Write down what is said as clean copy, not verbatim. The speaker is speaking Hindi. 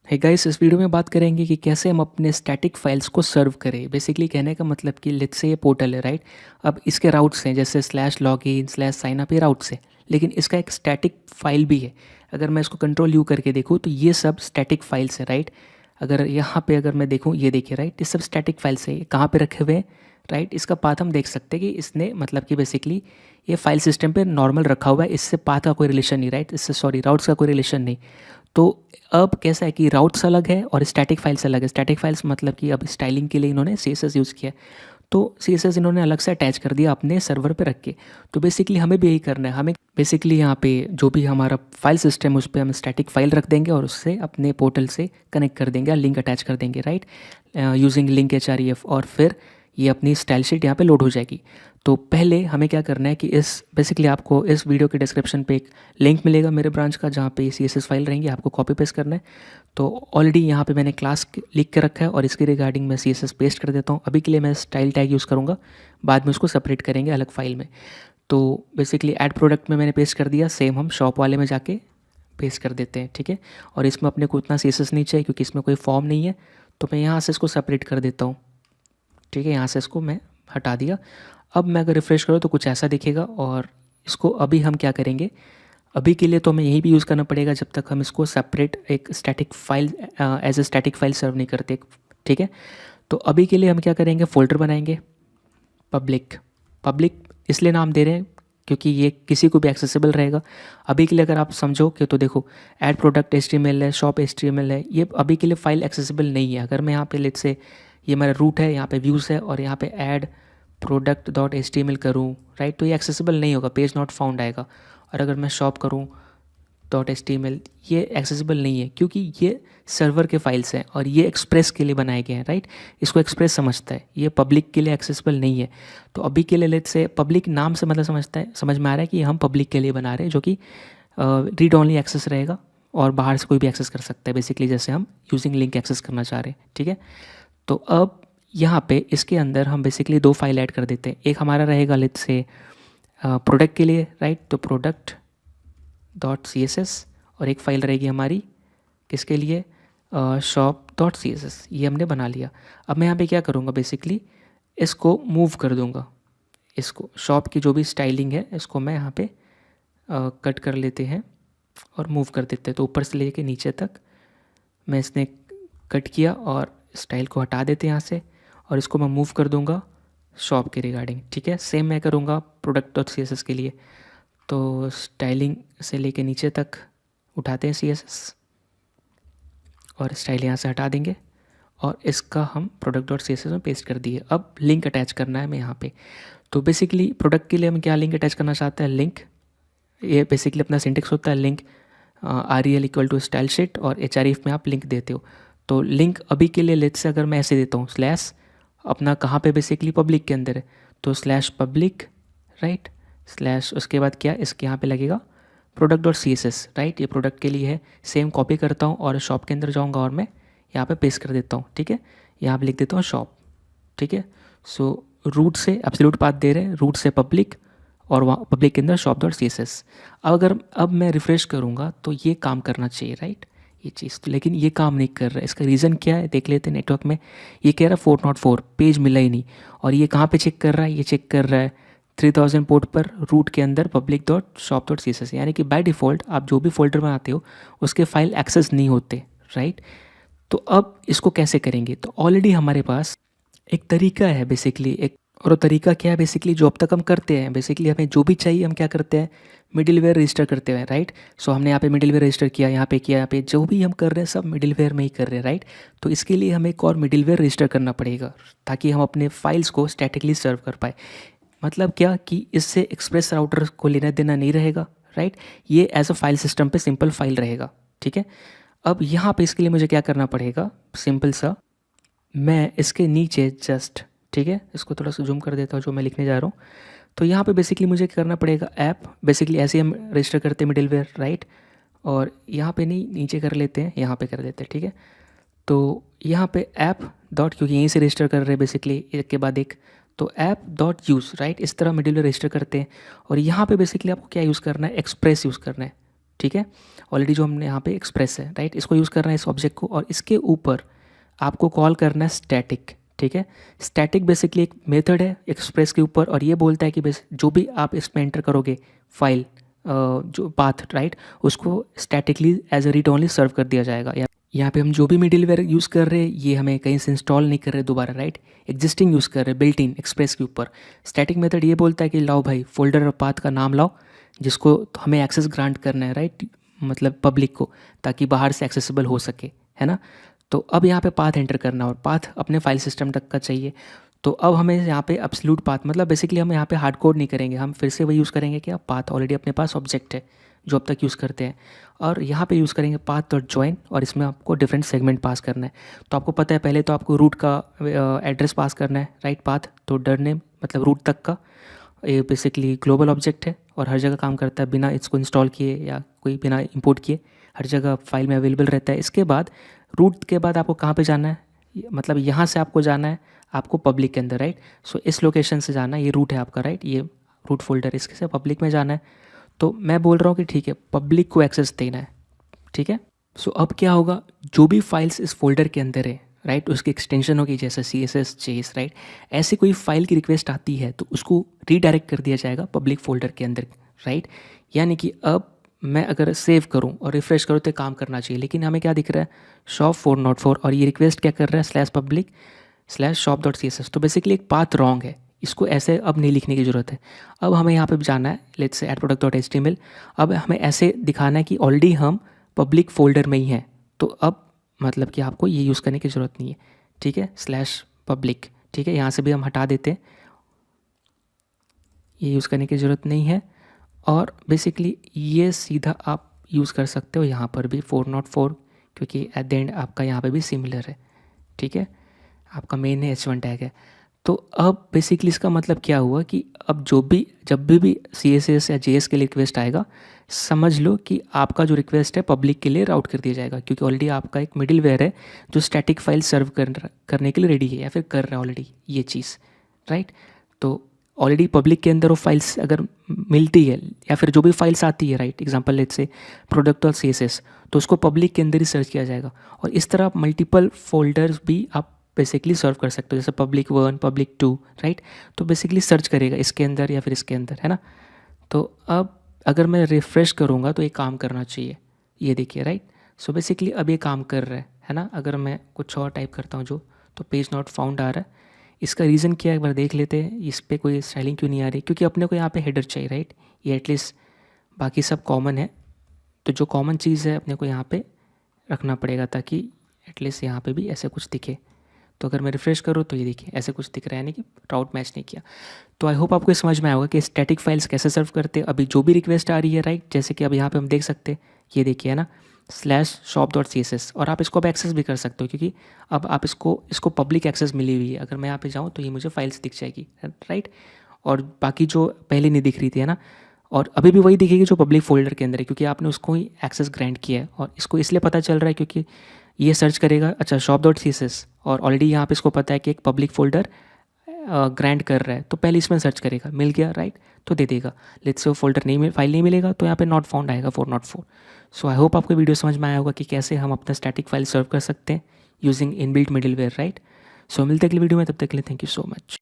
है गाइस, इस वीडियो में बात करेंगे कि कैसे हम अपने स्टैटिक फाइल्स को सर्व करें। बेसिकली कहने का मतलब कि लेट्स से ये पोर्टल है, राइट। अब इसके राउट्स हैं जैसे slash login slash sign up, ये राउट्स हैं, लेकिन इसका एक स्टैटिक फाइल भी है। अगर मैं इसको कंट्रोल यू करके देखूँ तो ये सब स्टैटिक फाइल्स हैं, राइट। अगर यहाँ पे अगर मैं देखूँ, ये देखिए, राइट, ये सब स्टैटिक फाइल्स है। कहाँ पे रखे हुए हैं, राइट। इसका पाथ हम देख सकते हैं कि इसने मतलब कि बेसिकली ये फाइल सिस्टम पे नॉर्मल रखा हुआ है। इससे पाथ का कोई रिलेशन नहीं, राइट। इससे सॉरी राउट्स का कोई रिलेशन नहीं। तो अब कैसा है कि राउट्स अलग है और स्टैटिक फाइल्स अलग है। स्टैटिक फाइल्स मतलब कि अब स्टाइलिंग के लिए इन्होंने CSS यूज़ किया, तो CSS इन्होंने अलग से अटैच कर दिया अपने सर्वर पे रख के। तो बेसिकली हमें भी यही करना है। हमें बेसिकली यहाँ पे जो भी हमारा फाइल सिस्टम है उस पर हम स्टैटिक फाइल रख देंगे और उससे अपने पोर्टल से कनेक्ट कर देंगे, लिंक अटैच कर देंगे, राइट, यूजिंग लिंक href। और फिर ये अपनी स्टाइल शीट यहाँ पे लोड हो जाएगी। तो पहले हमें क्या करना है कि इस बेसिकली आपको इस वीडियो के डिस्क्रिप्शन पे एक लिंक मिलेगा मेरे ब्रांच का, जहाँ पे CSS फाइल रहेंगी, आपको कॉपी पेस्ट करना है। तो ऑलरेडी यहाँ पे मैंने क्लास लिख के रखा है और इसके रिगार्डिंग मैं CSS पेस्ट कर देता हूँ। अभी के लिए मैं स्टाइल टैग यूज़ करूँगा, बाद में उसको सेपरेट करेंगे अलग फाइल में। तो बेसिकली ऐड प्रोडक्ट में मैंने पेस्ट कर दिया, सेम हम शॉप वाले में जाके पेस्ट कर देते हैं, ठीक है। और इसमें अपने को उतना CSS नहीं चाहिए क्योंकि इसमें कोई फॉर्म नहीं है, तो मैं यहाँ से इसको सेपरेट कर देता हूँ, ठीक है। यहाँ से इसको मैं हटा दिया। अब मैं अगर रिफ़्रेश करूँ तो कुछ ऐसा दिखेगा। और इसको अभी हम क्या करेंगे, अभी के लिए तो हमें यही भी यूज़ करना पड़ेगा जब तक हम इसको सेपरेट एक static file as a static file serve नहीं करते, ठीक है। तो अभी के लिए हम क्या करेंगे, फ़ोल्डर बनाएंगे पब्लिक। पब्लिक इसलिए नाम दे रहे हैं क्योंकि ये किसी को भी एक्सेसिबल रहेगा। अभी के लिए अगर आप समझो कि तो देखो, ऐड प्रोडक्ट HTML है, शॉप HTML है, ये अभी के लिए फ़ाइल एक्सेसिबल नहीं है। अगर मैं यहाँ पे लेट्स से ये मेरा रूट है, यहाँ पे व्यूज़ है और यहाँ पे ऐड प्रोडक्ट डॉट HTML करूँ, राइट, तो ये एक्सेसिबल नहीं होगा, पेज नॉट फाउंड आएगा। और अगर मैं शॉप करूँ डॉट HTML, ये एक्सेसिबल नहीं है क्योंकि ये सर्वर के फाइल्स हैं और ये एक्सप्रेस के लिए बनाए गए हैं, राइट। इसको एक्सप्रेस समझता है, ये पब्लिक के लिए एक्सेसिबल नहीं है। तो अभी के लिए लेट्स से पब्लिक नाम से मतलब समझ में आ रहा है कि हम पब्लिक के लिए बना रहे हैं, जो कि रीड ओनली एक्सेस रहेगा और बाहर से कोई भी एक्सेस कर सकता है, बेसिकली जैसे हम यूजिंग लिंक एक्सेस करना चाह रहे हैं, ठीक है। तो अब यहाँ पे इसके अंदर हम बेसिकली दो फाइल ऐड कर देते हैं। एक हमारा रहेगा लेट्स से प्रोडक्ट के लिए, राइट, तो प्रोडक्ट डॉट CSS, और एक फ़ाइल रहेगी हमारी किसके लिए, शॉप डॉट CSS। ये हमने बना लिया। अब मैं यहाँ पे क्या करूँगा, बेसिकली इसको मूव कर दूँगा। इसको शॉप की जो भी स्टाइलिंग है इसको मैं यहाँ पे कट कर लेते हैं और मूव कर देते हैं। तो ऊपर से लेके नीचे तक मैं इसने कट किया और स्टाइल को हटा देते हैं यहाँ से, और इसको मैं मूव कर दूँगा शॉप के रिगार्डिंग, ठीक है। सेम मैं करूँगा प्रोडक्ट डॉट CSS के लिए। तो स्टाइलिंग से लेके नीचे तक उठाते हैं CSS और स्टाइल यहाँ से हटा देंगे और इसका हम प्रोडक्ट डॉट CSS में पेस्ट कर दिए। अब लिंक अटैच करना है मैं यहाँ पे। तो बेसिकली प्रोडक्ट के लिए हम क्या लिंक अटैच करना चाहते हैं, लिंक। ये बेसिकली अपना सिंटेक्स होता है link REL equal to style sheet, और href में आप लिंक देते हो। तो लिंक अभी के लिए लेट्स से अगर मैं ऐसे देता हूँ स्लैश अपना कहाँ पे, बेसिकली पब्लिक के अंदर है, तो स्लैश पब्लिक, राइट, स्लैश उसके बाद क्या इसके यहाँ पे लगेगा प्रोडक्ट डॉट CSS, राइट। ये प्रोडक्ट के लिए है। सेम कॉपी करता हूँ और शॉप के अंदर जाऊँगा और मैं यहाँ पे पेस्ट कर देता हूँ, ठीक है। यहाँ पे लिख देता हूँ शॉप, ठीक है। सो रूट से एब्सोल्यूट पाथ दे रहे हैं, रूट से पब्लिक और वहाँ पब्लिक के अंदर शॉप डॉट CSS। अब मैं रिफ़्रेश करूँगा तो ये काम करना चाहिए, राइट, ये चीज़ तो, लेकिन ये काम नहीं कर रहा है। इसका रीज़न क्या है देख लेते हैं। नेटवर्क में ये कह रहा है 404 पेज मिला ही नहीं। और ये कहाँ पे चेक कर रहा है, ये चेक कर रहा है 3000 पोर्ट पर रूट के अंदर public dot shop dot CSS। यानी कि बाय डिफ़ॉल्ट आप जो भी फोल्डर बनाते हो उसके फाइल एक्सेस नहीं होते, राइट। तो अब इसको कैसे करेंगे, तो ऑलरेडी हमारे पास एक तरीका है बेसिकली। एक और वो तरीका क्या है, बेसिकली जो अब तक हम करते हैं, बेसिकली हमें जो भी चाहिए हम क्या करते हैं, मिडिलवेयर रजिस्टर करते हैं, राइट। सो हमने यहाँ पे मिडिलवेयर रजिस्टर किया, यहाँ पे किया, यहाँ पे जो भी हम कर रहे हैं सब मिडिलवेयर में ही कर रहे हैं, राइट। तो इसके लिए हमें एक और मिडिलवेयर रजिस्टर करना पड़ेगा ताकि हम अपने फाइल्स को स्टैटिकली सर्व कर पाए। मतलब क्या कि इससे एक्सप्रेस राउटर को लेना देना नहीं रहेगा, राइट। ये एज अ फाइल सिस्टम पे सिंपल फाइल रहेगा, ठीक है। अब यहाँ पे इसके लिए मुझे क्या करना पड़ेगा, सिंपल सा मैं इसके नीचे जस्ट, ठीक है, इसको थोड़ा सा जूम कर देता हूँ जो मैं लिखने जा रहा हूँ। तो यहाँ पे बेसिकली मुझे करना पड़ेगा ऐप, बेसिकली ऐसे ही हम रजिस्टर करते हैं मिडिलवेयर, राइट। और यहाँ पे नहीं, नीचे कर लेते हैं, यहाँ पे कर देते हैं, ठीक है। तो यहाँ पे ऐप डॉट, क्योंकि यहीं से रजिस्टर कर रहे हैं बेसिकली एक के बाद एक, तो ऐप डॉट यूज़, राइट, इस तरह मिडिलवेयर रजिस्टर करते हैं। और यहाँ पे बेसिकली आपको क्या यूज़ करना है, एक्सप्रेस यूज़ करना है, ठीक है, ऑलरेडी जो हमने यहाँ पे एक्सप्रेस है, राइट, इसको यूज़ करना है इस ऑब्जेक्ट को, और इसके ऊपर आपको कॉल करना है स्टैटिक। ठीक है, स्टैटिक बेसिकली एक मेथड है एक्सप्रेस के ऊपर, और ये बोलता है कि जो भी आप इसमें एंटर करोगे फाइल, जो पाथ, राइट, उसको statically as a read only serve कर दिया जाएगा। यहाँ पे हम जो भी मिडिलवेयर यूज़ कर रहे हैं ये हमें कहीं से इंस्टॉल नहीं कर रहे दोबारा, राइट, एग्जिस्टिंग यूज़ कर रहे हैं बिल्ट इन एक्सप्रेस के ऊपर। स्टैटिक मेथड ये बोलता है कि लाओ भाई फोल्डर और पाथ का नाम लाओ जिसको हमें एक्सेस ग्रांट करना है, राइट, मतलब पब्लिक को, ताकि बाहर से एक्सेसिबल हो सके, है ना। तो अब यहाँ पे पाथ एंटर करना, और पाथ अपने फाइल सिस्टम तक का चाहिए। तो अब हमें यहाँ पे एब्सोल्यूट पाथ, मतलब बेसिकली हम यहाँ पे हार्ड कोड नहीं करेंगे, हम फिर से वही यूज़ करेंगे कि पाथ ऑलरेडी अपने पास ऑब्जेक्ट है जो अब तक यूज़ करते हैं, और यहाँ पे यूज़ करेंगे पाथ डॉट जॉइन, और इसमें आपको डिफरेंट सेगमेंट पास करना है। तो आपको पता है पहले तो आपको रूट का एड्रेस पास करना है, राइट, पाथ तो डर नेम मतलब रूट तक का, ये बेसिकली ग्लोबल ऑब्जेक्ट है और हर जगह काम करता है बिना इसको इंस्टॉल किए या कोई बिना इंपोर्ट किए, हर जगह फाइल में अवेलेबल रहता है। इसके बाद रूट के बाद आपको कहाँ पे जाना है, मतलब यहाँ से आपको जाना है आपको पब्लिक के अंदर, राइट। सो इस लोकेशन से जाना है, ये रूट है आपका, राइट, ये रूट फोल्डर, इसके से पब्लिक में जाना है। तो मैं बोल रहा हूँ कि ठीक है पब्लिक को एक्सेस देना है, ठीक है। सो अब क्या होगा, जो भी फाइल्स इस फोल्डर के अंदर है, राइट, उसकी एक्सटेंशन होगी जैसे CSS JS, राइट, ऐसी कोई फाइल की रिक्वेस्ट आती है तो उसको रीडायरेक्ट कर दिया जाएगा पब्लिक फोल्डर के अंदर, राइट। यानी कि अब मैं अगर सेव करूं और रिफ्रेश करूं तो काम करना चाहिए, लेकिन हमें क्या दिख रहा है, shop404, और ये रिक्वेस्ट क्या कर रहा है, /public/shop.css। तो बेसिकली एक पाथ रॉन्ग है, इसको ऐसे अब नहीं लिखने की ज़रूरत है। अब हमें यहाँ पे जाना है, लेट्स से @product.html। अब हमें ऐसे दिखाना है कि ऑलरेडी हम पब्लिक फोल्डर में ही हैं, तो अब मतलब कि आपको ये यूज़ करने की ज़रूरत नहीं है, ठीक है, /public, ठीक है, यहाँ से भी हम हटा देते हैं, ये यूज़ करने की ज़रूरत नहीं है। और बेसिकली ये सीधा आप यूज़ कर सकते हो यहाँ पर भी 404, क्योंकि एट द एंड आपका यहाँ पे भी सिमिलर है, ठीक है, आपका मेन है H1 टैग है। तो अब बेसिकली इसका मतलब क्या हुआ कि अब जब भी CSS या JS के लिए रिक्वेस्ट आएगा, समझ लो कि आपका जो रिक्वेस्ट है पब्लिक के लिए राउट कर दिया जाएगा, क्योंकि ऑलरेडी आपका एक मिडिलवेयर है जो स्टैटिक फाइल सर्व करने के लिए रेडी है या फिर कर रहा है ऑलरेडी ये चीज़, राइट। तो ऑलरेडी पब्लिक के अंदर वो फाइल्स अगर मिलती है या फिर जो भी फाइल्स आती है, right, example let's say product और CSS, तो उसको पब्लिक के अंदर ही सर्च किया जाएगा, और इस तरह मल्टीपल फोल्डर्स भी आप बेसिकली सर्व कर सकते हो, जैसे public1 public2, राइट। तो बेसिकली सर्च करेगा इसके अंदर या फिर इसके अंदर, है ना। तो अब अगर मैं रिफ़्रेश करूँगा तो ये काम करना चाहिए, ये देखिए, राइट। सो बेसिकली अब ये काम कर रहा है ना। अगर मैं कुछ और टाइप करता हूँ जो, तो पेज नॉट फाउंड आ रहा है। इसका रीज़न क्या है एक बार देख लेते हैं, इस पर कोई स्टाइलिंग क्यों नहीं आ रही, क्योंकि अपने को यहाँ पे हेडर चाहिए, राइट, ये एटलीस्ट बाकी सब कॉमन है, तो जो कॉमन चीज़ है अपने को यहाँ पे रखना पड़ेगा ताकि एटलीस्ट यहाँ पे भी ऐसे कुछ दिखे। तो अगर मैं रिफ्रेश करूँ तो ये देखिए ऐसे कुछ दिख रहा है, यानी कि राउट मैच नहीं किया। तो आई होप आपको समझ में आया होगा कि स्टैटिक फाइल्स कैसे सर्व करते हैं। अभी जो भी रिक्वेस्ट आ रही है, राइट, जैसे कि अब यहाँ पे हम देख सकते हैं, ये देखिए, है ना, /shop.css, और आप इसको अब एक्सेस भी कर सकते हो क्योंकि अब आप इसको पब्लिक एक्सेस मिली हुई है। अगर मैं यहाँ पे जाऊँ तो ये मुझे फाइल्स दिख जाएगी, राइट, और बाकी जो पहले नहीं दिख रही थी, है ना, और अभी भी वही दिखेगी जो पब्लिक फोल्डर के अंदर है, क्योंकि आपने उसको ही एक्सेस ग्रांट किया है। और इसको इसलिए पता चल रहा है क्योंकि ये सर्च करेगा, अच्छा shop.css, और ऑलरेडी यहाँ पे इसको पता है कि एक पब्लिक फोल्डर ग्रांट कर रहा है, तो पहले इसमें सर्च करेगा, मिल गया, राइट, तो दे देगा। लेट्स से वो फोल्डर नहीं फाइल नहीं मिलेगा तो यहाँ पे नॉट फाउंड आएगा 404। सो आई होप आपको वीडियो समझ में आया होगा कि कैसे हम अपना स्टैटिक फाइल सर्व कर सकते हैं यूजिंग इनबिल्ट मिडिलवेयर, राइट। सो मिलते अगली वीडियो में, तब तक के लिए थैंक यू सो मच।